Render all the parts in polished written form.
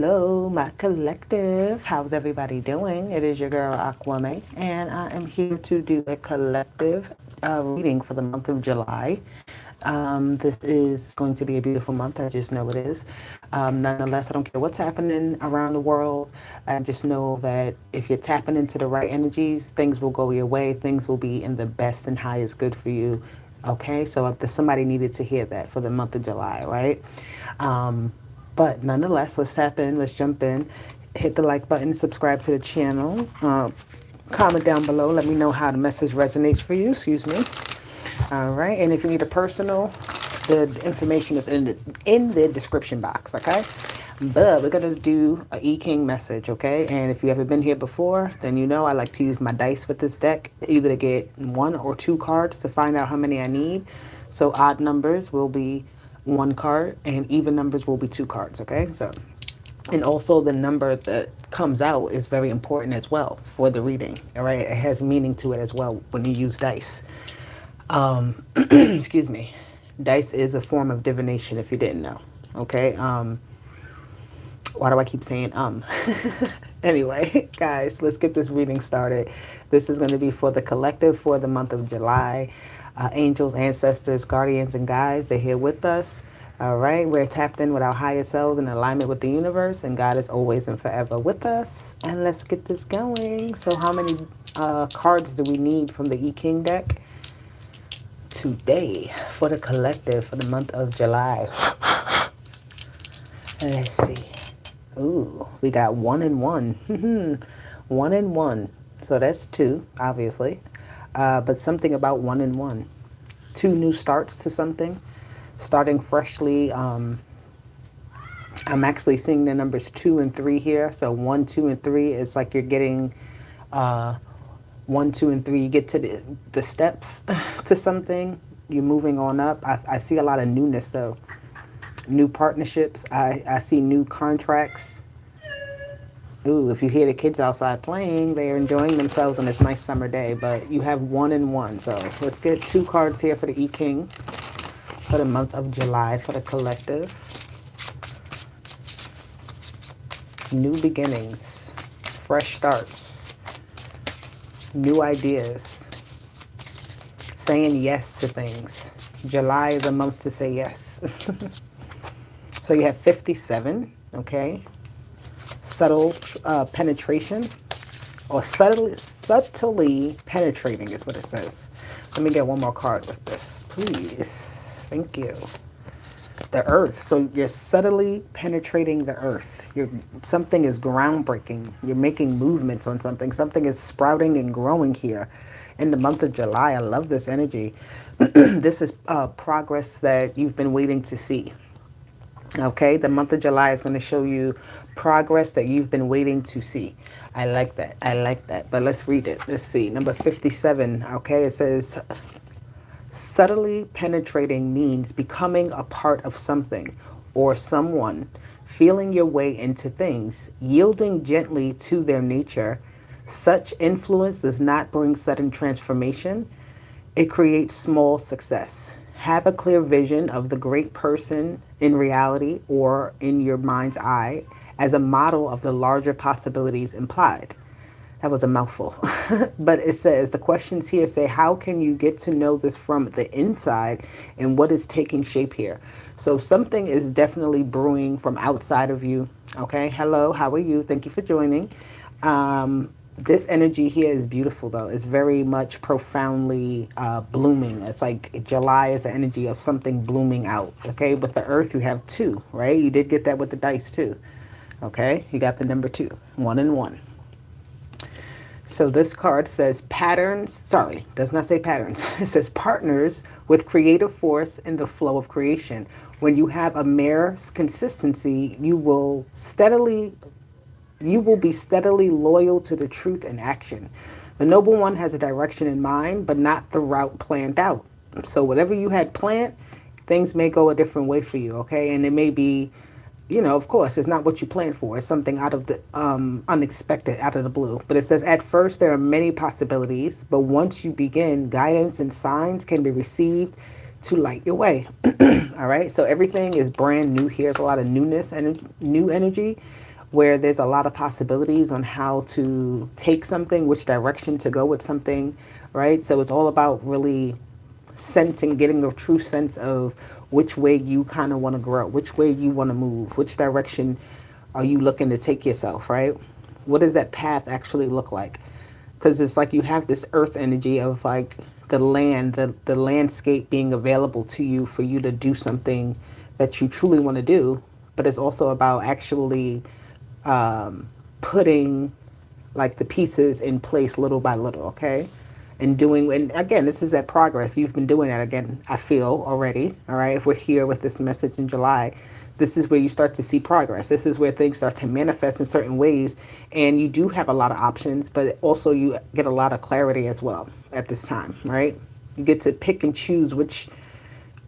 Hello, my collective. How's everybody doing? It is your girl Aquame, and I am here to do a collective reading for the month of July. This is going to be a beautiful month. I just know it is. Nonetheless, I don't care what's happening around the world. I just know that if you're tapping into the right energies, things will go your way. Things will be in the best and highest good for you. Okay, so if somebody needed to hear that for the month of July, right? But nonetheless, let's tap in, let's jump in, hit the like button, subscribe to the channel, comment down below, let me know how the message resonates for you, excuse me. All right, and if you need a personal, the information is in the description box, okay? But we're gonna do a E King message, okay? And if you ever been here before, then you know I like to use my dice with this deck, either to get one or two cards to find out how many I need. So odd numbers will be one card, and even numbers will be two cards, okay? So, and also the number that comes out is very important as well for the reading, all right? It has meaning to it as well when you use dice. Excuse me. Dice is a form of divination if you didn't know, okay? Why do I keep saying Anyway, guys, let's get this reading started. This is going to be for the collective for the month of July. Angels, ancestors, guardians, and guides, they're here with us. All right, we're tapped in with our higher selves in alignment with the universe, and God is always and forever with us. And let's get this going. So how many cards do we need from the E King deck today for the collective for the month of July? Let's see. Ooh, we got 1 and 1. 1 and 1. So that's 2, obviously. But something about 1 and 1. 2 new starts to something. Starting freshly. I'm actually seeing the numbers 2 and 3 here. So 1, 2, and 3 is like you're getting 1, 2, and 3. You get to the steps to something. You're moving on up. I see a lot of newness though. New partnerships. I see new contracts. Ooh, if you hear the kids outside playing, they're enjoying themselves on this nice summer day. But you have 1 and 1. So let's get 2 cards here for the E King for the month of July for the collective. New beginnings, fresh starts, new ideas, saying yes to things. July is a month to say yes. So you have 57, okay? Subtle penetration, or subtly penetrating is what it says. Let me get one more card with this, please. Thank you. The earth. So you're subtly penetrating the earth. Something is groundbreaking. You're making movements on something. Something is sprouting and growing here in the month of July. I love this energy. This is progress that you've been waiting to see. Okay, the month of July is going to show you progress that you've been waiting to see. I like that. I like that. But let's read it. Let's see. Number 57. Okay, it says, subtly penetrating means becoming a part of something or someone, feeling your way into things, yielding gently to their nature. Such influence does not bring sudden transformation. It creates small success. Have a clear vision of the great person in reality or in your mind's eye as a model of the larger possibilities implied. That was a mouthful. But it says, the questions here say, how can you get to know this from the inside and what is taking shape here? So something is definitely brewing from outside of you. Okay, hello, how are you? Thank you for joining. This energy here is beautiful though. It's very much profoundly blooming. It's like July is the energy of something blooming out. Okay, with the earth you have 2, right? You did get that with the dice too. Okay, you got the number 2, 1 and 1. So this card says patterns, sorry, does not say patterns. It says partners with creative force in the flow of creation. When you have a mere consistency, you will be steadily loyal to the truth and action. The noble one has a direction in mind, but not the route planned out. So whatever you had planned, things may go a different way for you, okay? And it may be, you know, of course, it's not what you planned for. It's something out of the unexpected, out of the blue. But it says, at first, there are many possibilities, but once you begin, guidance and signs can be received to light your way. All right, so everything is brand new here. There's a lot of newness and new energy. where there's a lot of possibilities on how to take something, which direction to go with something, right? So it's all about really sensing, getting a true sense of which way you kind of want to grow, which way you want to move, which direction are you looking to take yourself, right? What does that path actually look like? Because it's like you have this earth energy of like the land, the landscape being available to you for you to do something that you truly want to do. But it's also about actually putting like the pieces in place little by little, okay? And doing, and again, this is that progress. You've been doing that again, I feel already, all right? If we're here with this message in July, this is where you start to see progress. This is where things start to manifest in certain ways. And you do have a lot of options, but also you get a lot of clarity as well at this time, right? You get to pick and choose which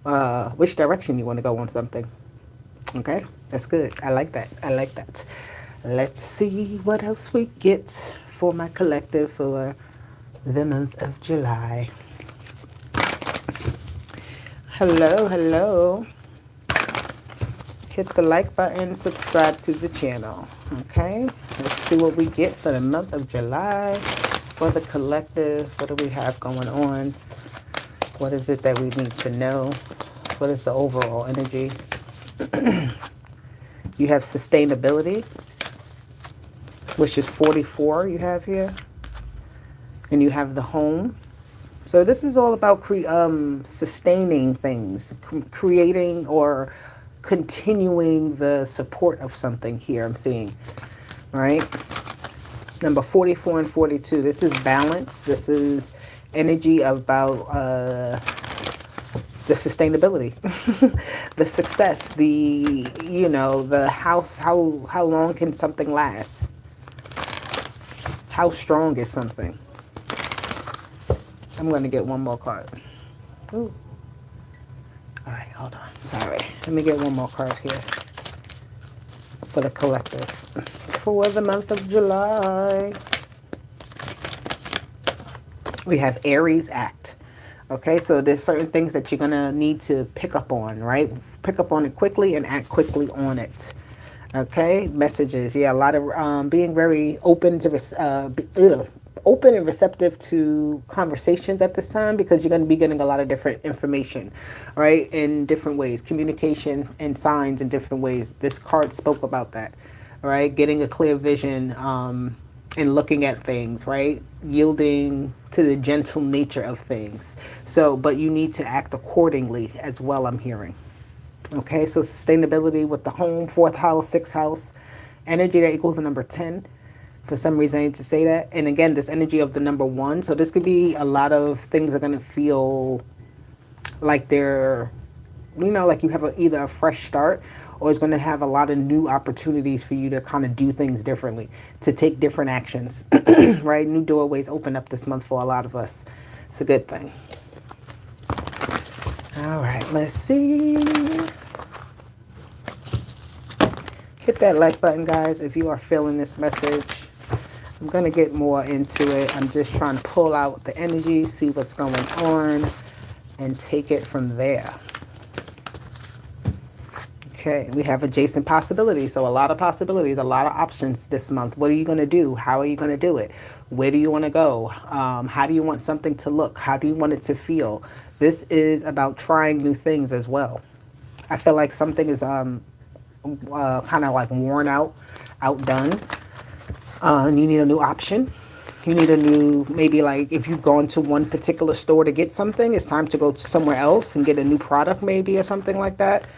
direction you want to go on something. Okay, that's good. I like that. I like that. Let's see what else we get for my collective for the month of July. Hello, hello. Hit the like button, subscribe to the channel. Okay, let's see what we get for the month of July for the collective. What do we have going on? What is it that we need to know? What is the overall energy? You have sustainability, which is 44 you have here. And you have the home. So this is all about sustaining things, creating or continuing the support of something here I'm seeing, right? Number 44 and 42, this is balance. This is energy about the sustainability, the success, the house, how long can something last? How strong is something? I'm going to get one more card. Ooh. All right, hold on. Sorry. Let me get one more card here for the collective for the month of July. We have Aries act. Okay, so there's certain things that you're going to need to pick up on, right? Pick up on it quickly and act quickly on it. Okay, messages. Yeah, a lot of being very open to open and receptive to conversations at this time, because you're going to be getting a lot of different information, right, in different ways, communication and signs in different ways. This card spoke about that, right? Getting a clear vision and looking at things, right? Yielding to the gentle nature of things. So, but you need to act accordingly as well, I'm hearing. Okay, so sustainability with the home, 4th house, 6th house, energy that equals the number 10. For some reason, I need to say that. And again, this energy of the number 1. So this could be a lot of things are going to feel like they're, like you have either a fresh start, or it's going to have a lot of new opportunities for you to kind of do things differently, to take different actions, right? New doorways open up this month for a lot of us. It's a good thing. All right, let's see. Hit that like button, guys, if you are feeling this message. I'm going to get more into it. I'm just trying to pull out the energy, see what's going on, and take it from there. Okay, we have adjacent possibilities. So a lot of possibilities, a lot of options this month. What are you going to do? How are you going to do it? Where do you want to go? How do you want something to look? How do you want it to feel? This is about trying new things as well. I feel like something is kind of like worn out, outdone. And you need a new option. You need a new, maybe like if you've gone to one particular store to get something, it's time to go somewhere else and get a new product maybe, or something like that.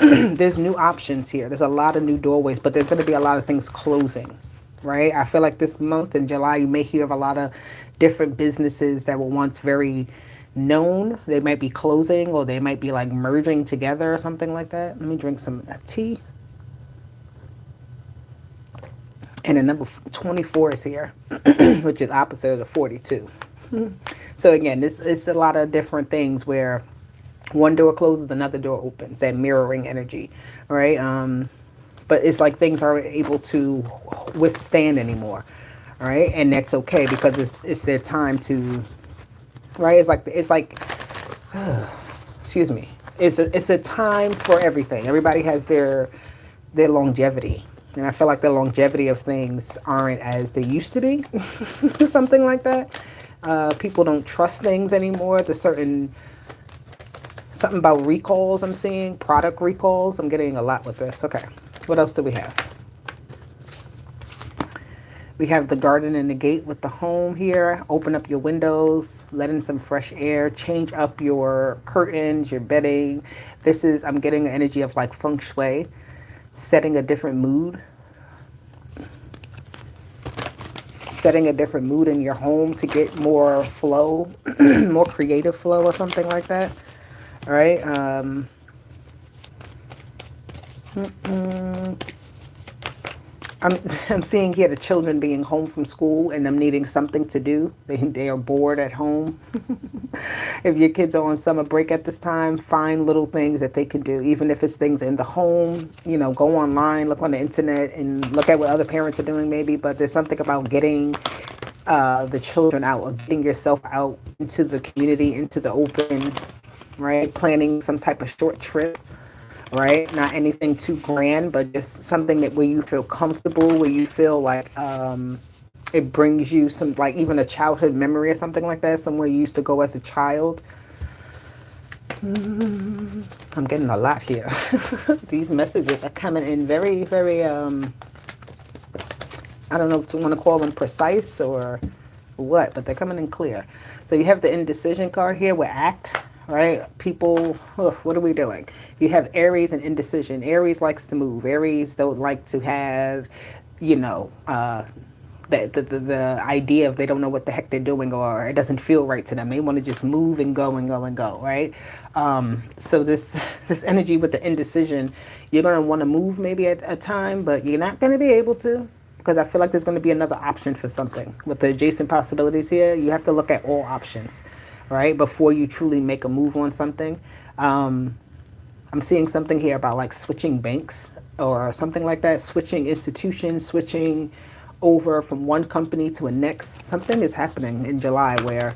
There's new options here. There's a lot of new doorways, but there's going to be a lot of things closing, right? I feel like this month in July, you may hear of a lot of different businesses that were once very known. They might be closing, or they might be like merging together or something like that. Let me drink some tea. And the number 24 is here, which is opposite of the 42. So again, this is a lot of different things where one door closes, another door opens, that mirroring energy, right? But it's like things aren't able to withstand anymore, right? And that's okay, because it's their time to, right? It's like excuse me. It's a time for everything. Everybody has their longevity. And I feel like the longevity of things aren't as they used to be. Something like that. People don't trust things anymore. Something about recalls I'm seeing. Product recalls. I'm getting a lot with this. Okay. What else do we have? We have the garden and the gate with the home here. Open up your windows, let in some fresh air, change up your curtains, your bedding. I'm getting an energy of like feng shui, setting a different mood. Setting a different mood in your home to get more flow, more creative flow or something like that. All right. I'm seeing here the children being home from school and them needing something to do. They are bored at home. If your kids are on summer break at this time, find little things that they can do, even if it's things in the home. Go online, look on the internet, and look at what other parents are doing maybe. But there's something about getting the children out, or getting yourself out into the community, into the open, right? Planning some type of short trip. Right? Not anything too grand, but just something where you feel comfortable, where you feel like it brings you some, like even a childhood memory or something like that, somewhere you used to go as a child. I'm getting a lot here. These messages are coming in very, very, I don't know if you want to call them precise or what, but they're coming in clear. So you have the indecision card here with act. Right? People, what are we doing? You have Aries and indecision. Aries likes to move. Aries don't like to have, the idea of they don't know what the heck they're doing, or it doesn't feel right to them. They want to just move and go and go and go, right? So this energy with the indecision, you're going to want to move maybe at a time, but you're not going to be able to, because I feel like there's going to be another option for something. With the adjacent possibilities here, you have to look at all options. Right? Before you truly make a move on something. I'm seeing something here about like switching banks or something like that, switching institutions, switching over from one company to a next. Something is happening in July where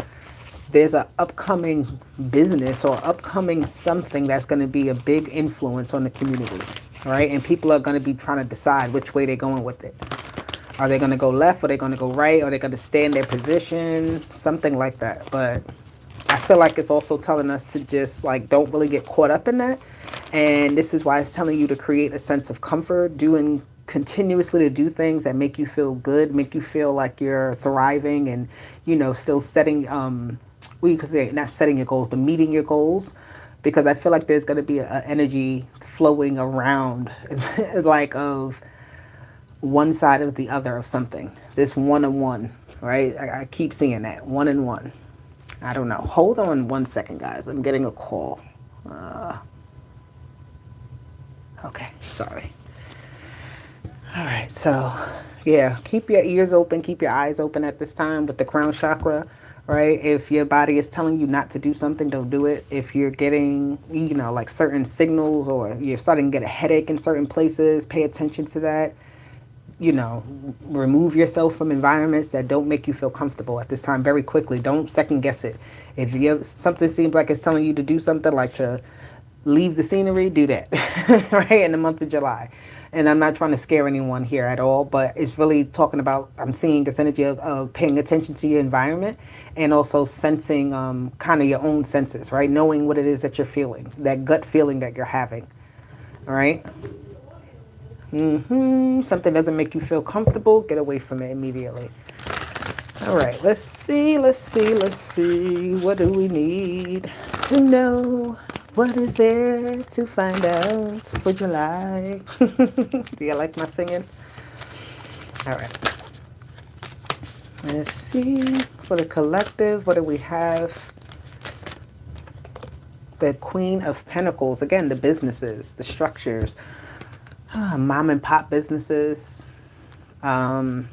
there's an upcoming business or upcoming something that's going to be a big influence on the community. Right? And people are going to be trying to decide which way they're going with it. Are they going to go left? Are they going to go right? Are they going to stay in their position? Something like that. But I feel like it's also telling us to just like don't really get caught up in that. And this is why it's telling you to create a sense of comfort, continuously to do things that make you feel good, make you feel like you're thriving and, still setting, you could say not setting your goals, but meeting your goals. Because I feel like there's going to be an energy flowing around like of one side of the other of something. This one-on-one, right? I keep seeing that, one-on-one. I don't know. Hold on one second, guys. I'm getting a call. Okay, sorry. All right, so yeah, keep your ears open, keep your eyes open at this time with the crown chakra, right? If your body is telling you not to do something, don't do it. If you're getting, like certain signals or you're starting to get a headache in certain places, pay attention to that. Remove yourself from environments that don't make you feel comfortable at this time very quickly. Don't second guess it. If something seems like it's telling you to do something like to leave the scenery, do that, right, in the month of July. And I'm not trying to scare anyone here at all, but it's really talking about, I'm seeing this energy of paying attention to your environment and also sensing kind of your own senses, right? Knowing what it is that you're feeling, that gut feeling that you're having, all right? Something doesn't make you feel comfortable, get away from it immediately. All right, let's see. What do we need to know? What is there to find out for July? Do you like my singing? All right. Let's see. For the collective, what do we have? The Queen of Pentacles. Again, the businesses, the structures. Mom and pop businesses. Let's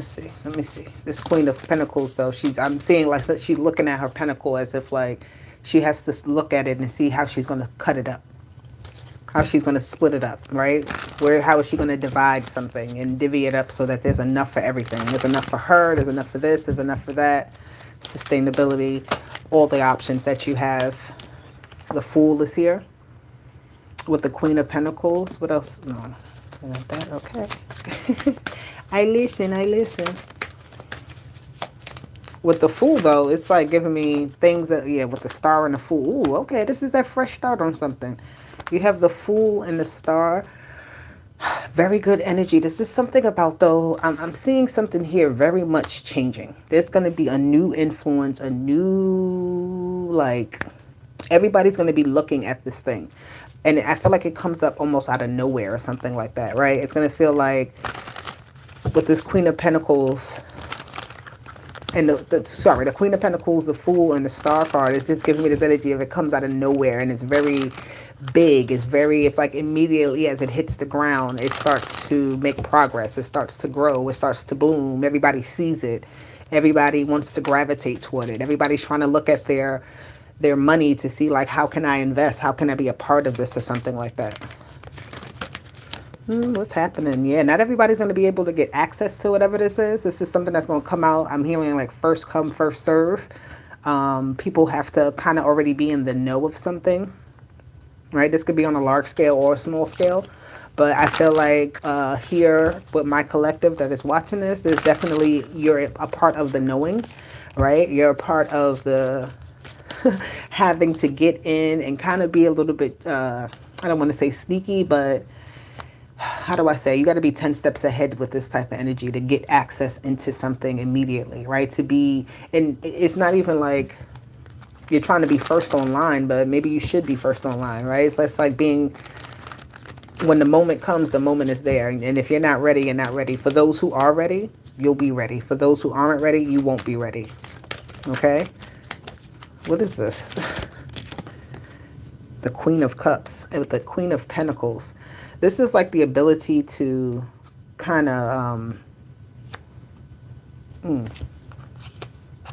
see. Let me see. This Queen of Pentacles, though, I'm seeing like she's looking at her pentacle as if like she has to look at it and see how she's going to cut it up, how she's going to split it up, right? How is she going to divide something and divvy it up so that there's enough for everything? There's enough for her. There's enough for this. There's enough for that. Sustainability, all the options that you have. The Fool is here. with the Queen of Pentacles. What else? No, not that. Okay. I listen. I listen. With the Fool, though, it's like giving me things that, yeah, with the Star and the Fool. Ooh, okay, this is that fresh start on something. You have the Fool and the Star. Very good energy. There's just something about, though, I'm seeing something here very much changing. There's going to be a new influence, a new, like, everybody's going to be looking at this thing. And I feel like it comes up almost out of nowhere or something like that, right? It's going to feel like with this Queen of Pentacles and the Queen of Pentacles, the Fool, and the Star card is just giving me this energy of it comes out of nowhere, and it's very big. It's like immediately as it hits the ground, it starts to make progress. It starts to grow. It starts to bloom. Everybody sees it. Everybody wants to gravitate toward it. Everybody's trying to look at their money to see, like, how can I invest? How can I be a part of this or something like that? What's happening? Yeah, not everybody's going to be able to get access to whatever this is. This is something that's going to come out. I'm hearing like first come, first serve. People have to kind of already be in the know of something, right? This could be on a large scale or a small scale. But I feel like here with my collective that is watching this, there's definitely, you're a part of the knowing, right? You're a part of the having to get in and kind of be a little bit, I don't want to say sneaky, but how do I say, you got to be 10 steps ahead with this type of energy to get access into something immediately, right? To be, and it's not even like you're trying to be first online, but maybe you should be first online, right? It's less like being, when the moment comes, the moment is there. And if you're not ready, you're not ready. For those who are ready, you'll be ready. For those who aren't ready, you won't be ready. Okay? What is this? The Queen of Cups and with the Queen of Pentacles. This is like the ability to kind of,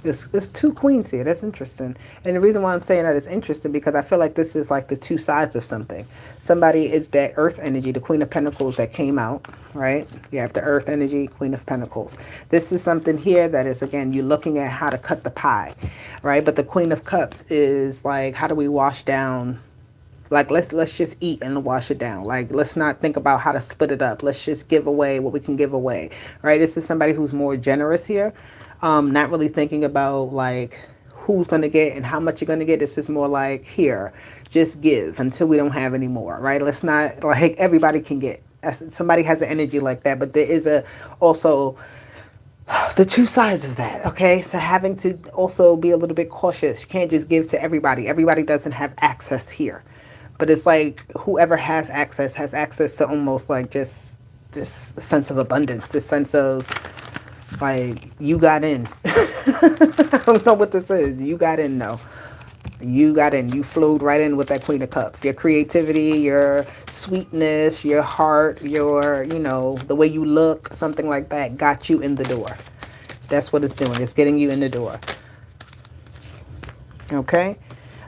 there's two queens here. That's interesting. And the reason why I'm saying that is interesting because I feel like this is like the two sides of something. Somebody is that earth energy, the Queen of Pentacles that came out, right? You have the earth energy, Queen of Pentacles. This is something here that is, again, you're looking at how to cut the pie, right? But the Queen of Cups is like, how do we wash down? Like, let's just eat and wash it down. Like, let's not think about how to split it up. Let's just give away what we can give away, right? This is somebody who's more generous here. Not really thinking about, like, who's going to get and how much you're going to get. This is more like, here, just give until we don't have any more, right? Let's not, like, everybody can get. Somebody has an energy like that, but there is also the two sides of that, okay? So having to also be a little bit cautious. You can't just give to everybody. Everybody doesn't have access here. But it's like whoever has access to almost like just this sense of abundance, this sense of like, you got in. I don't know what this is. You got in, though. You got in. You flowed right in with that Queen of Cups. Your creativity, your sweetness, your heart, your, the way you look, something like that got you in the door. That's what it's doing. It's getting you in the door. Okay?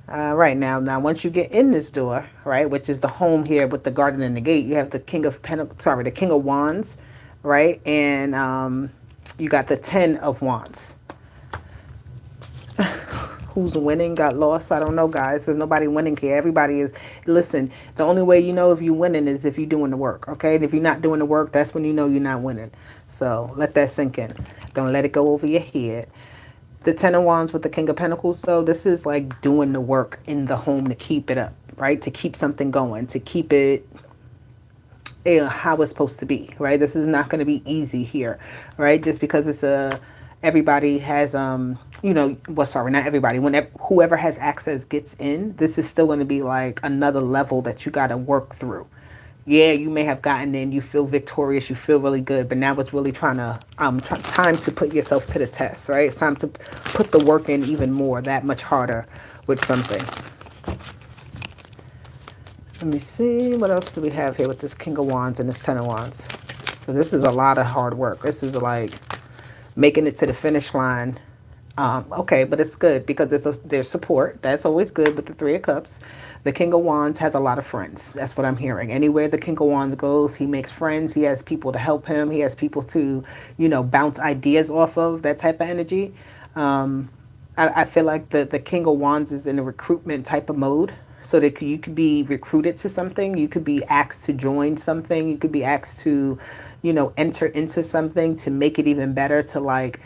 Right now, once you get in this door, right, which is the home here with the garden and the gate, you have the King of the King of Wands, right, and you got the 10 of Wands. Who's winning? Got lost? I don't know, guys. There's nobody winning here. Everybody is, listen, the only way you know if you're winning is if you're doing the work, okay? And if you're not doing the work, that's when you know you're not winning. So let that sink in. Don't let it go over your head. The 10 of Wands with the King of Pentacles, though, this is like doing the work in the home to keep it up, right? To keep something going, to keep it how it's supposed to be, right? This is not going to be easy here, right? Just because it's everybody has, sorry, not everybody. Whoever has access gets in, this is still going to be like another level that you got to work through. Yeah, you may have gotten in, you feel victorious, you feel really good, but now it's really time to put yourself to the test, right? It's time to put the work in even more, that much harder with something. Let me see, what else do we have here with this King of Wands and this 10 of Wands? So this is a lot of hard work. This is like making it to the finish line. Okay, but it's good because there's support. That's always good with the 3 of Cups. The King of Wands has a lot of friends. That's what I'm hearing. Anywhere the King of Wands goes, he makes friends. He has people to help him. He has people to, bounce ideas off of, that type of energy. I feel like the King of Wands is in a recruitment type of mode. so that you could be recruited to something, you could be asked to join something, you could be asked to, enter into something to make it even better, to like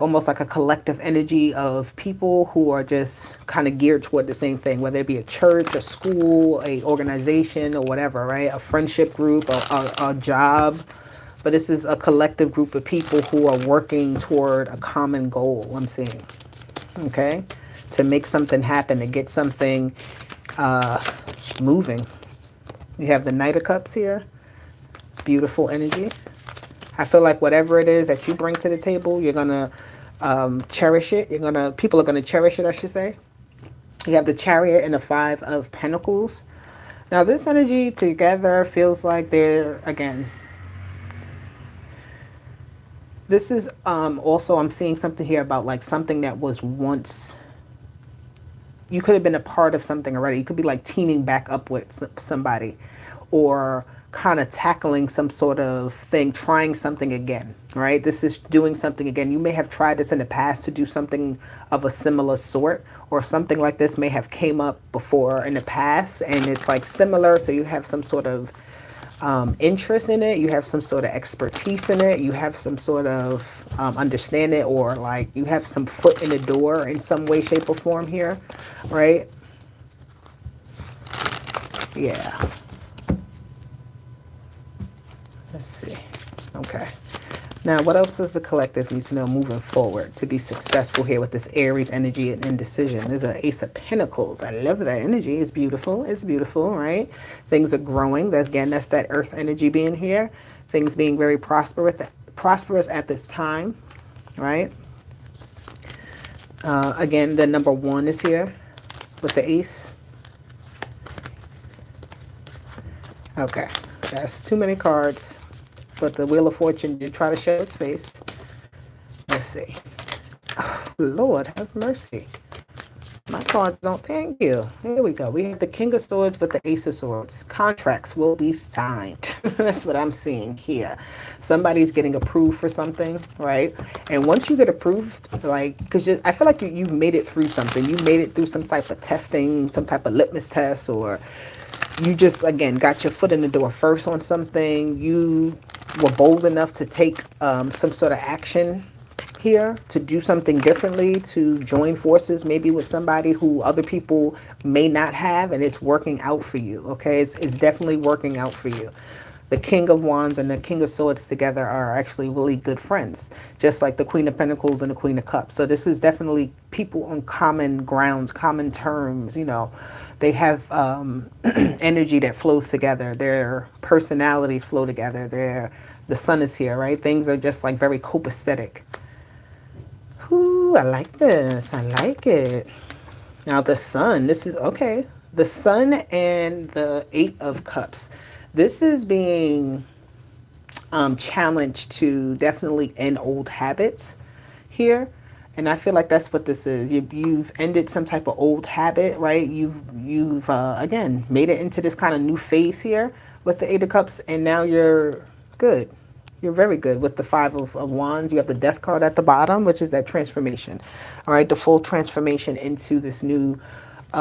almost like a collective energy of people who are just kind of geared toward the same thing, whether it be a church, a school, a organization, or whatever, right? A friendship group, a job. But this is a collective group of people who are working toward a common goal, I'm seeing. Okay? To make something happen, to get something moving. You have the Knight of Cups here. Beautiful energy. I feel like whatever it is that you bring to the table, you're gonna cherish it. People are gonna cherish it, I should say. You have the Chariot and the Five of Pentacles. Now, this energy together feels like they're, again, this is also, I'm seeing something here about like something that was once, you could have been a part of something already. You could be like teaming back up with somebody, or kind of tackling some sort of thing, trying something again, right? This is doing something again. You may have tried this in the past to do something of a similar sort, or something like this may have came up before in the past and it's like similar. So you have some sort of interest in it, you have some sort of expertise in it, you have some sort of understanding, or like you have some foot in the door in some way, shape, or form here, right? Yeah. Let's see. Okay. Now, what else does the collective need to know moving forward to be successful here with this Aries energy and indecision? There's an Ace of Pentacles. I love that energy. It's beautiful. It's beautiful, right? Things are growing. That's that Earth energy being here. Things being very prosperous at this time, right? Again, the number 1 is here with the Ace. Okay. That's too many cards. But the Wheel of Fortune did try to show its face. Let's see. Oh, Lord, have mercy. My cards don't thank you. Here we go. We have the King of Swords with the Ace of Swords. Contracts will be signed. That's what I'm seeing here. Somebody's getting approved for something, right? And once you get approved, like, because I feel like you've made it through something. You made it through some type of testing, some type of litmus test, or you just, again, got your foot in the door first on something. You were bold enough to take some sort of action here, to do something differently, to join forces maybe with somebody who other people may not have, and it's working out for you, okay? It's definitely working out for you. The King of Wands and the King of Swords together are actually really good friends, just like the Queen of Pentacles and the Queen of Cups. So this is definitely people on common grounds, common terms, They have energy that flows together. Their personalities flow together. The sun is here, right? Things are just like very copacetic. Ooh, I like this. I like it. Now the sun, this is, okay. The sun and the 8 of Cups. This is being challenged to definitely end old habits here. And I feel like that's what this is. You've ended some type of old habit, right? You've again, made it into this kind of new phase here with the 8 of Cups. And now you're good. You're very good with the 5 of Wands. You have the Death card at the bottom, which is that transformation. All right, the full transformation into this new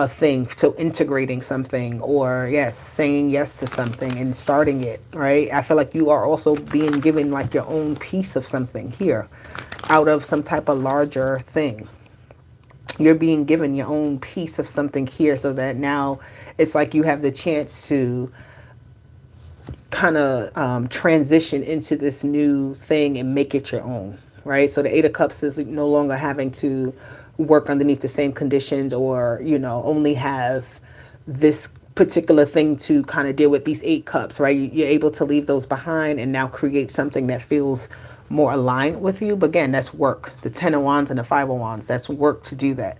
thing. So integrating something, or yes, saying yes to something and starting it, right? I feel like you are also being given like your own piece of something here out of some type of larger thing. You're being given your own piece of something here, so that now it's like you have the chance to kind of transition into this new thing and make it your own, right? So the 8 of Cups is no longer having to work underneath the same conditions, or only have this particular thing to kind of deal with, these 8 cups, right? You're able to leave those behind and now create something that feels more aligned with you. But again, that's work. The 10 of Wands and the 5 of Wands, that's work to do that.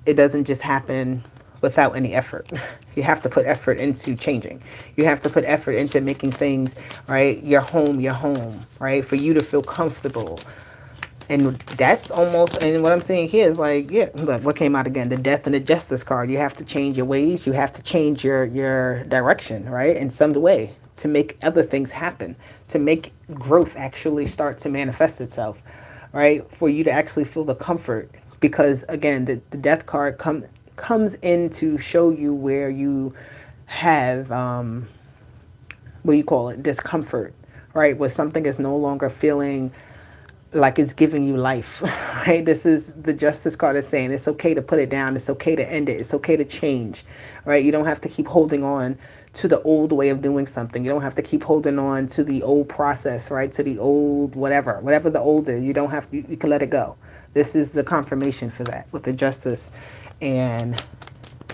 It doesn't just happen without any effort. You have to put effort into changing. You have to put effort into making things, right? Your home, right? For you to feel comfortable. And that's almost, and what I'm saying here is like, yeah, look, what came out again? The Death and the Justice card. You have to change your ways. You have to change your direction, right? In some way, to make other things happen, to make growth actually start to manifest itself, right? For you to actually feel the comfort. Because again, the Death card comes in to show you where you have, what do you call it, discomfort, right? Where something is no longer feeling like it's giving you life, right? This is the Justice card is saying it's okay to put it down. It's okay to end it. It's okay to change, right? You don't have to keep holding on to the old way of doing something. You don't have to keep holding on to the old process, right? To the old whatever the old is. You don't have to, you can let it go. This is the confirmation for that with the Justice and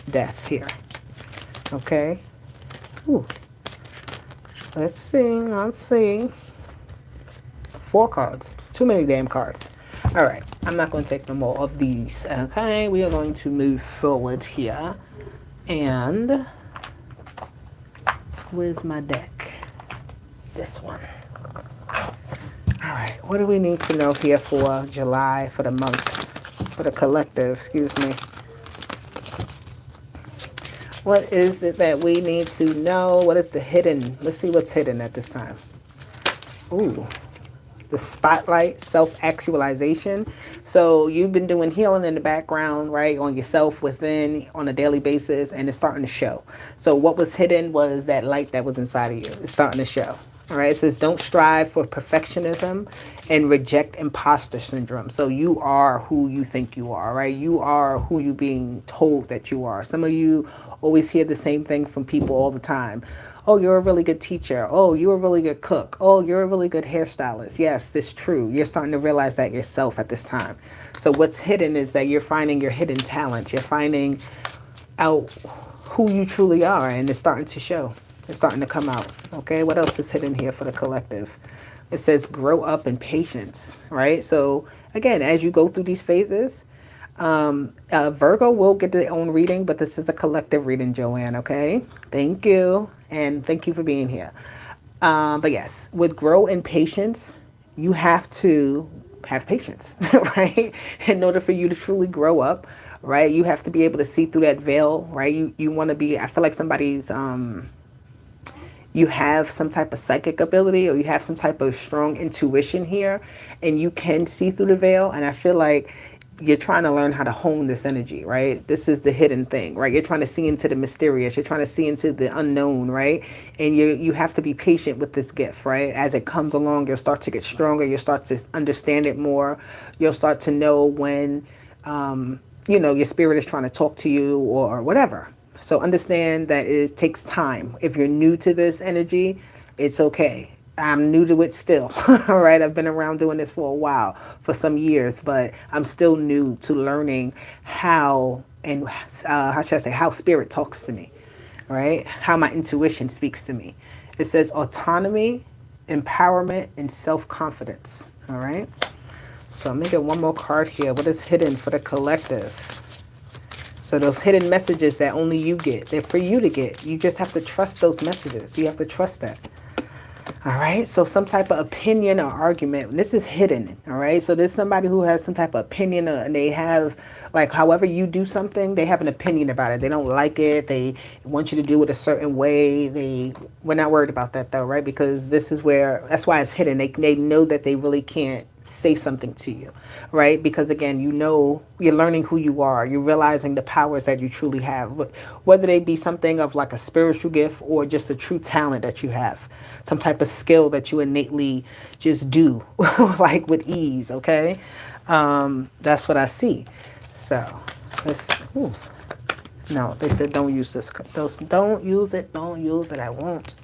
Death here. Okay. Ooh. Let's see. 4 cards. Too many damn cards. All right. I'm not going to take no more of these. Okay. We are going to move forward here. And where's my deck? This one. All right. What do we need to know here for July, for the month, for the collective? Excuse me. What is it that we need to know? What is the hidden? Let's see what's hidden at this time. Ooh. The spotlight, self-actualization. So you've been doing healing in the background, right, on yourself within on a daily basis, and it's starting to show. So what was hidden was that light that was inside of you. It's starting to show. All right. It says don't strive for perfectionism and reject imposter syndrome. So you are who you think you are, right? You are who you're being told that you are. Some of you always hear the same thing from people all the time. Oh, you're a really good teacher. Oh, you're a really good cook. Oh, you're a really good hairstylist. Yes, this is true. You're starting to realize that yourself at this time. So what's hidden is that you're finding your hidden talent. You're finding out who you truly are, and it's starting to show. It's starting to come out. Okay, what else is hidden here for the collective? It says grow up in patience, right? So again, as you go through these phases, Virgo will get their own reading, but this is a collective reading, Joanne, okay? Thank you. And thank you for being here. But yes, with grow in patience, you have to have patience, right? In order for you to truly grow up, right? You have to be able to see through that veil, right? You want to be, I feel like somebody's, you have some type of psychic ability, or you have some type of strong intuition here, and you can see through the veil. And I feel like you're trying to learn how to hone this energy, right? This is the hidden thing, right? You're trying to see into the mysterious. You're trying to see into the unknown, right? And you have to be patient with this gift, right? As it comes along, you'll start to get stronger. You'll start to understand it more. You'll start to know when, your spirit is trying to talk to you or whatever. So understand that it takes time. If you're new to this energy, it's okay. I'm new to it still. All right. I've been around doing this for a while, for some years, but I'm still new to learning how and how should I say, how spirit talks to me, right? How my intuition speaks to me. It says autonomy, empowerment, and self-confidence. All right. So let me get one more card here. What is hidden for the collective? So those hidden messages that only you get, they're for you to get. You just have to trust those messages. You have to trust that. All right. So some type of opinion or argument. This is hidden. All right. So there's somebody who has some type of opinion, and they have, like, however you do something, they have an opinion about it. They don't like it. They want you to do it a certain way. We're not worried about that though, right? Because this is where, that's why it's hidden. They know that they really can't say something to you, right? Because again, you're learning who you are. You're realizing the powers that you truly have, whether they be something of like a spiritual gift or just a true talent that you have, some type of skill that you innately just do like with ease. Okay. That's what I see. So no, they said don't use this. Don't use it. Don't use it. I won't.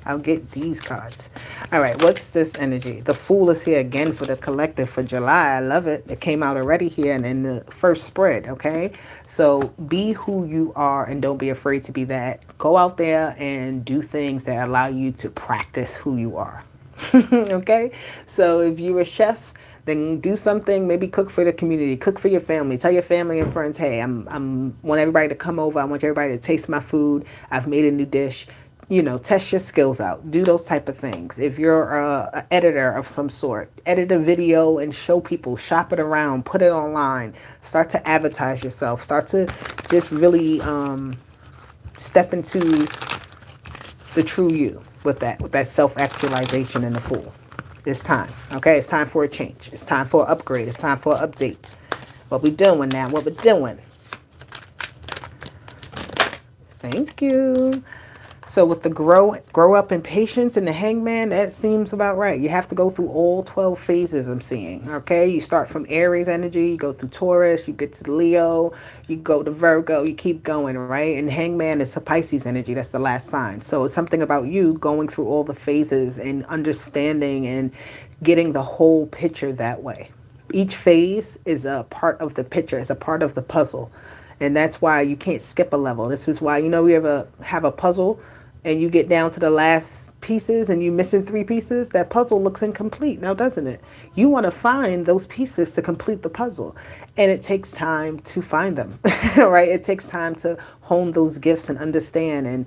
I'll get these cards. All right, what's this energy? The Fool is here again for the collective for July. I love it. It came out already here and in the first spread, okay? So be who you are and don't be afraid to be that. Go out there and do things that allow you to practice who you are, okay? So if you're a chef, then do something, maybe cook for the community, cook for your family. Tell your family and friends, hey, I'm want everybody to come over. I want everybody to taste my food. I've made a new dish. Test your skills out. Do those type of things. If you're an editor of some sort, edit a video and show people, shop it around, put it online, start to advertise yourself, start to just really step into the true you with that self-actualization in the Fool. It's time. Okay, it's time for a change. It's time for an upgrade. It's time for an update. What we doing now? What we're doing. Thank you. So with the grow up in patience and the hangman, that seems about right. You have to go through all 12 phases I'm seeing. Okay. You start from Aries energy, you go through Taurus, you get to Leo, you go to Virgo, you keep going, right? And hangman is a Pisces energy. That's the last sign. So it's something about you going through all the phases and understanding and getting the whole picture that way. Each phase is a part of the picture, it's a part of the puzzle. And that's why you can't skip a level. This is why, we ever have a puzzle and you get down to the last pieces and you're missing three pieces, that puzzle looks incomplete now, doesn't it? You want to find those pieces to complete the puzzle. And it takes time to find them, right? It takes time to hone those gifts and understand and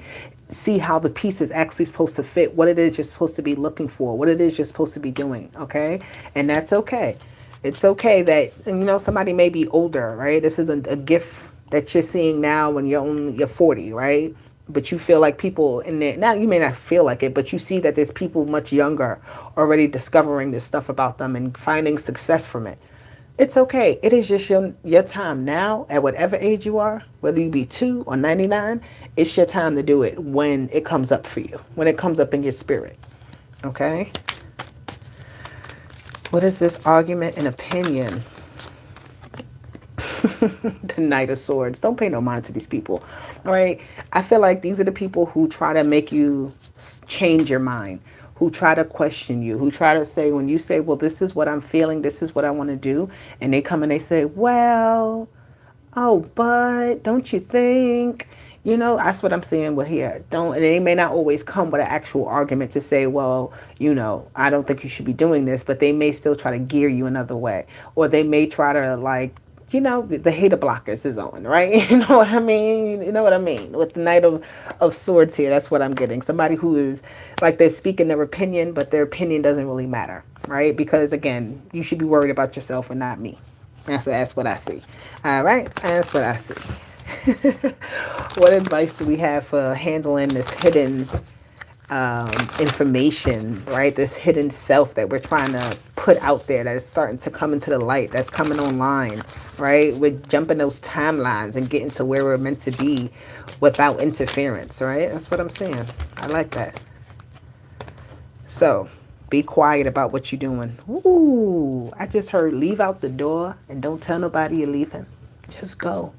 see how the piece is actually supposed to fit, what it is you're supposed to be looking for, what it is you're supposed to be doing, okay? And that's okay. It's okay that, somebody may be older, right? This isn't a gift that you're seeing now when you're 40, right? But you feel like people in there now, you may not feel like it, but you see that there's people much younger already discovering this stuff about them and finding success from it. It's okay. It is just your time now at whatever age you are, whether you be 2 or 99, it's your time to do it when it comes up for you, when it comes up in your spirit. Okay? What is this argument and opinion? The Knight of Swords. Don't pay no mind to these people. All right. I feel like these are the people who try to make you change your mind, who try to question you, who try to say, when you say, well, this is what I'm feeling, this is what I want to do. And they come and they say, well, oh, but don't you think? That's what I'm saying with here. And they may not always come with an actual argument to say, well, I don't think you should be doing this, but they may still try to gear you another way. Or they may try to the hater blockers is on, right? You know what I mean? You know what I mean? With the Knight of Swords here, that's what I'm getting. Somebody who is like they're speaking their opinion, but their opinion doesn't really matter, right? Because again, you should be worried about yourself and not me. That's what I see. All right? That's what I see. What advice do we have for handling this hidden information, right? This hidden self that we're trying to put out there that is starting to come into the light, that's coming online, right? We're jumping those timelines and getting to where we're meant to be without interference, right? That's what I'm saying. I like that. So be quiet about what you're doing. Ooh, I just heard leave out the door and don't tell nobody you're leaving. Just go.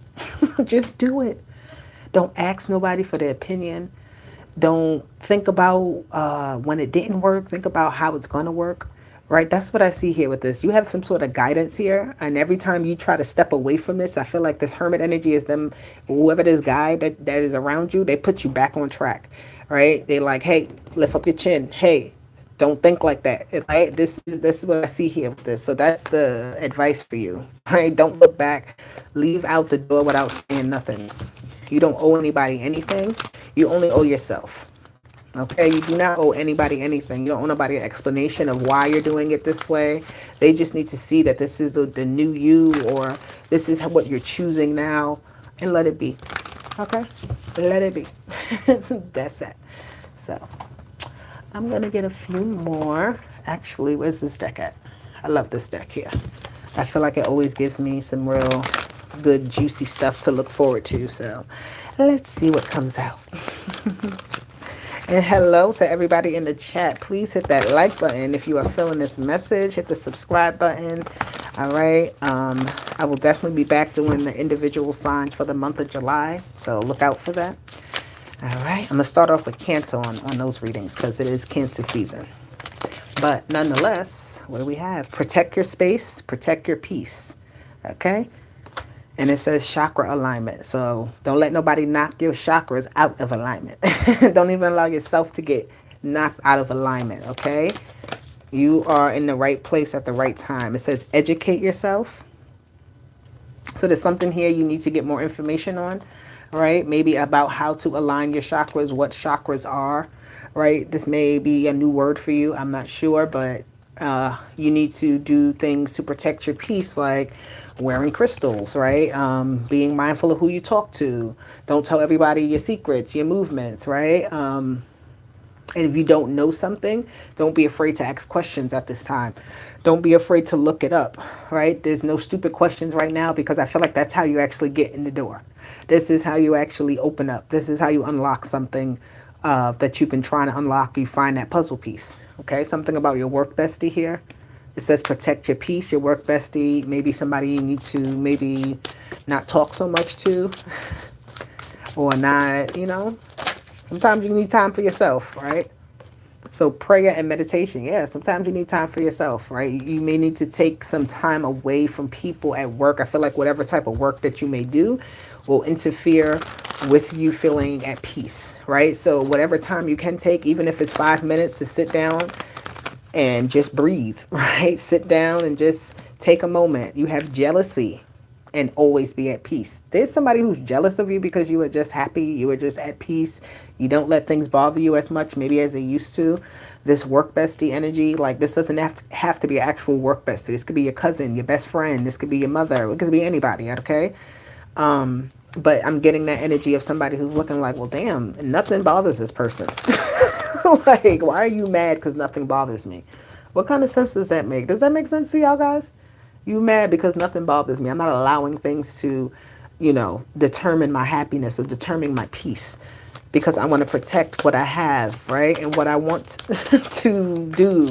Just do it. Don't ask nobody for their opinion. Don't think about when it didn't work. Think about how it's going to work, right? That's what I see here with this. You have some sort of guidance here. And every time you try to step away from this, I feel like this hermit energy is them, whoever this guy that is around you, they put you back on track, right? They like, hey, lift up your chin. Hey, don't think like that. Right? This is what I see here with this. So that's the advice for you, right? Don't look back. Leave out the door without saying nothing. You don't owe anybody anything. You only owe yourself. Okay? You do not owe anybody anything. You don't owe nobody an explanation of why you're doing it this way. They just need to see that this is the new you, or this is what you're choosing now, and let it be. Okay? Let it be. That's it. So I'm going to get a few more. Actually, where's this deck at? I love this deck here. I feel like it always gives me some real good juicy stuff to look forward to. So let's see what comes out. And hello to everybody in the chat. Please hit that like button if you are feeling this message. Hit the subscribe button. All right. I will definitely be back doing the individual signs for the month of July. So look out for that. All right. I'm going to start off with Cancer on those readings because it is Cancer season. But nonetheless, what do we have? Protect your space. Protect your peace. Okay. And it says chakra alignment. So don't let nobody knock your chakras out of alignment. Don't even allow yourself to get knocked out of alignment, okay? You are in the right place at the right time. It says educate yourself. So there's something here you need to get more information on, right? Maybe about how to align your chakras, what chakras are, right? This may be a new word for you. I'm not sure, but you need to do things to protect your peace, like wearing crystals, right? Being mindful of who you talk to. Don't tell everybody your secrets, your movements, right? And if you don't know something, don't be afraid to ask questions at this time. Don't be afraid to look it up, right? There's no stupid questions right now because I feel like that's how you actually get in the door. This is how you actually open up. This is how you unlock something that you've been trying to unlock. You find that puzzle piece, okay? Something about your work bestie here. It says protect your peace, your work bestie, maybe somebody you need to maybe not talk so much to or not, you know. Sometimes you need time for yourself, right? So prayer and meditation, yeah, sometimes you need time for yourself, right? You may need to take some time away from people at work. I feel like whatever type of work that you may do will interfere with you feeling at peace, right? So whatever time you can take, even if it's 5 minutes to sit down and just breathe, right? Sit down and just take a moment. You have jealousy and always be at peace. There's somebody who's jealous of you because you are just happy, you are just at peace. You don't let things bother you as much, maybe as they used to. This work bestie energy, like this doesn't have to be an actual work bestie. This could be your cousin, your best friend. This could be your mother. It could be anybody, okay? But I'm getting that energy of somebody who's looking like, well, damn, nothing bothers this person. Like, why are you mad because nothing bothers me? What kind of sense does that make? Does that make sense to y'all guys? You mad because nothing bothers me. I'm not allowing things to, you know, determine my happiness or determine my peace because I want to protect what I have, right? And what I want to do.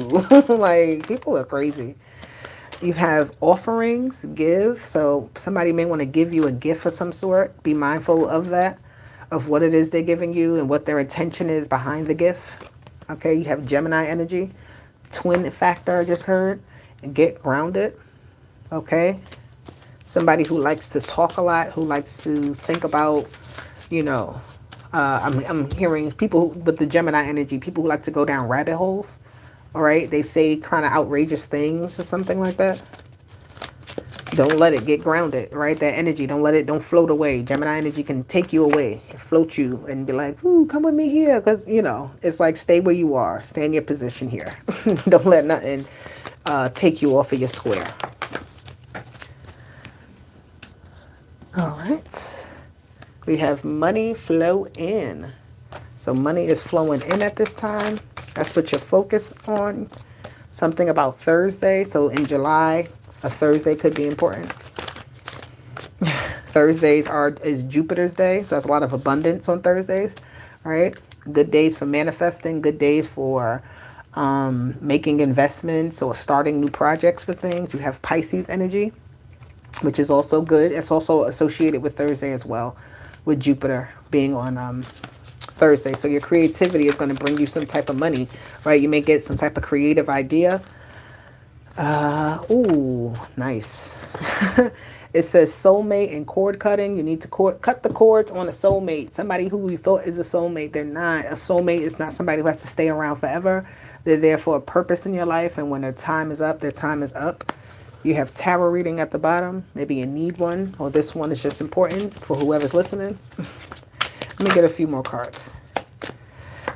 Like, people are crazy. You have offerings, give. So somebody may want to give you a gift of some sort. Be mindful of that, of what it is they're giving you and what their intention is behind the gift. Okay, you have Gemini energy. Twin factor, I just heard. Get grounded. Okay, somebody who likes to talk a lot, who likes to think about, you know, I'm hearing people with the Gemini energy, people who like to go down rabbit holes. All right, they say kind of outrageous things or something like that. Don't let it get grounded, right? That energy, don't float away. Gemini energy can take you away, float you and be like, ooh, come with me here. Because, you know, it's like stay where you are. Stay in your position here. Don't let nothing take you off of your square. All right. We have money flow in. So money is flowing in at this time. That's what you're focused on. Something about Thursday. So in July, a Thursday could be important. Thursdays is Jupiter's day. So that's a lot of abundance on Thursdays, right? Good days for manifesting. Good days for making investments or starting new projects with things. You have Pisces energy, which is also good. It's also associated with Thursday as well, with Jupiter being on Thursday. So your creativity is going to bring you some type of money, right? You may get some type of creative idea. Ooh, nice. It says soulmate and cord cutting. You need to cut the cords on a soulmate. Somebody who you thought is a soulmate, they're not. A soulmate is not somebody who has to stay around forever. They're there for a purpose in your life, and when their time is up, their time is up. You have tarot reading at the bottom. Maybe you need one, or this one is just important for whoever's listening. Let me get a few more cards.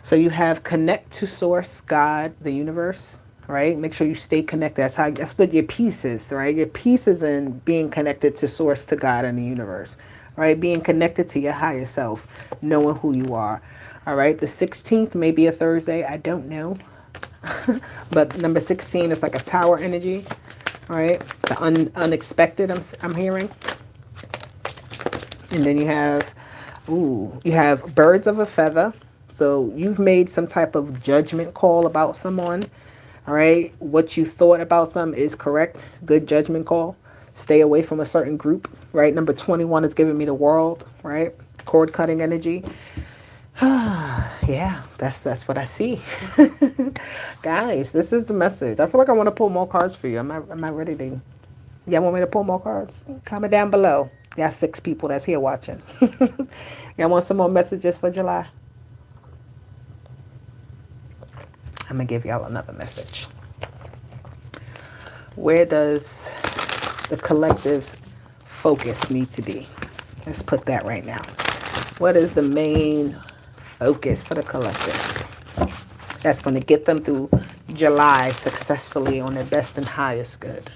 So you have connect to source, God, the universe, right? Make sure you stay connected. That's what your peace is, right? Your peace is in being connected to source, to God, and the universe, right? Being connected to your higher self, knowing who you are. All right. The 16th may be a Thursday. I don't know. But number 16 is like a tower energy, right? The unexpected I'm hearing. And then you have birds of a feather. So you've made some type of judgment call about someone, all right? What you thought about them is correct. Good judgment call. Stay away from a certain group, right? Number 21 is giving me the world, right? Cord cutting energy. Yeah, that's what I see. Guys, this is the message. I feel like I want to pull more cards for you. Am I ready to? Y'all want me to pull more cards? Comment down below. Y'all 6 people that's here watching. Y'all want some more messages for July? I'm going to give y'all another message. Where does the collective's focus need to be? Let's put that right now. What is the main focus for the collective that's going to get them through July successfully on their best and highest good?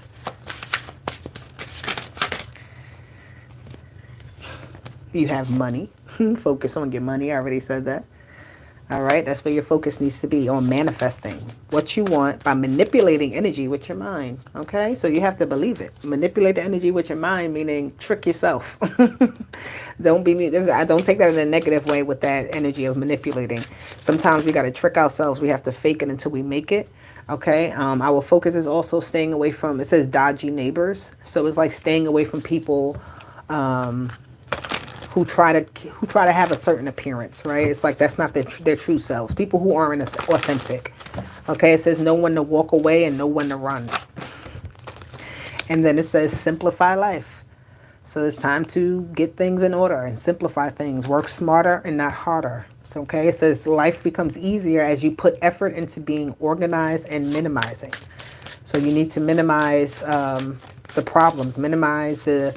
You have money. Focus on your money. I already said that. All right, that's where your focus needs to be, on manifesting what you want by manipulating energy with your mind. Okay, so you have to believe it. Manipulate the energy with your mind, meaning trick yourself. Don't be. I don't take that in a negative way with that energy of manipulating. Sometimes we got to trick ourselves. We have to fake it until we make it. Okay. Our focus is also staying away from. It says dodgy neighbors, so it's like staying away from people. Who try to have a certain appearance, right? It's like that's not their true selves. People who aren't authentic. Okay, it says know when to walk away and know when to run. And then it says simplify life. So it's time to get things in order and simplify things. Work smarter and not harder. So, okay, it says life becomes easier as you put effort into being organized and minimizing. So you need to minimize the problems, minimize the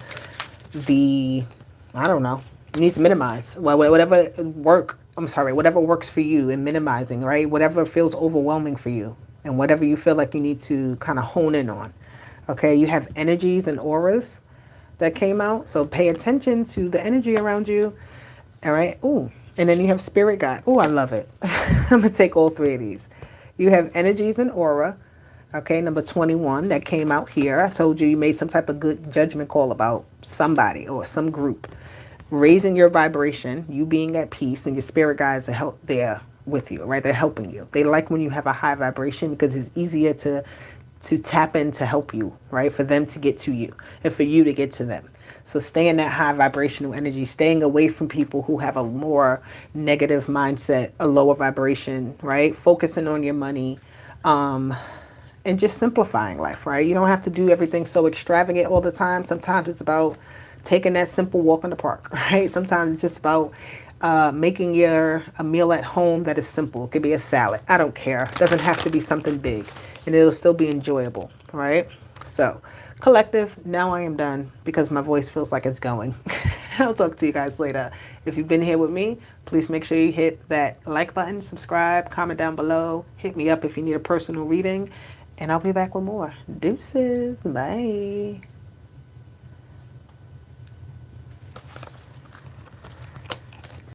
I don't know. You need to minimize whatever whatever works for you in minimizing, right? Whatever feels overwhelming for you and whatever you feel like you need to kind of hone in on. Okay, you have energies and auras that came out. So pay attention to the energy around you. All right. Ooh. And then you have spirit guide. Oh, I love it. I'm going to take all three of these. You have energies and aura. Okay, number 21 that came out here. I told you made some type of good judgment call about somebody or some group. Raising your vibration, you being at peace, and your spirit guides are there with you, right? They're helping you. They like when you have a high vibration because it's easier to tap in to help you, right? For them to get to you and for you to get to them. So stay in that high vibrational energy, staying away from people who have a more negative mindset, a lower vibration, right? Focusing on your money, and just simplifying life, right? You don't have to do everything so extravagant all the time. Sometimes it's about taking that simple walk in the park, right? Sometimes it's just about making a meal at home that is simple. It could be a salad. I don't care. It doesn't have to be something big, and it'll still be enjoyable, right? So, collective, now I am done because my voice feels like it's going. I'll talk to you guys later. If you've been here with me, please make sure you hit that like button, subscribe, comment down below, hit me up if you need a personal reading, and I'll be back with more. Deuces. Bye.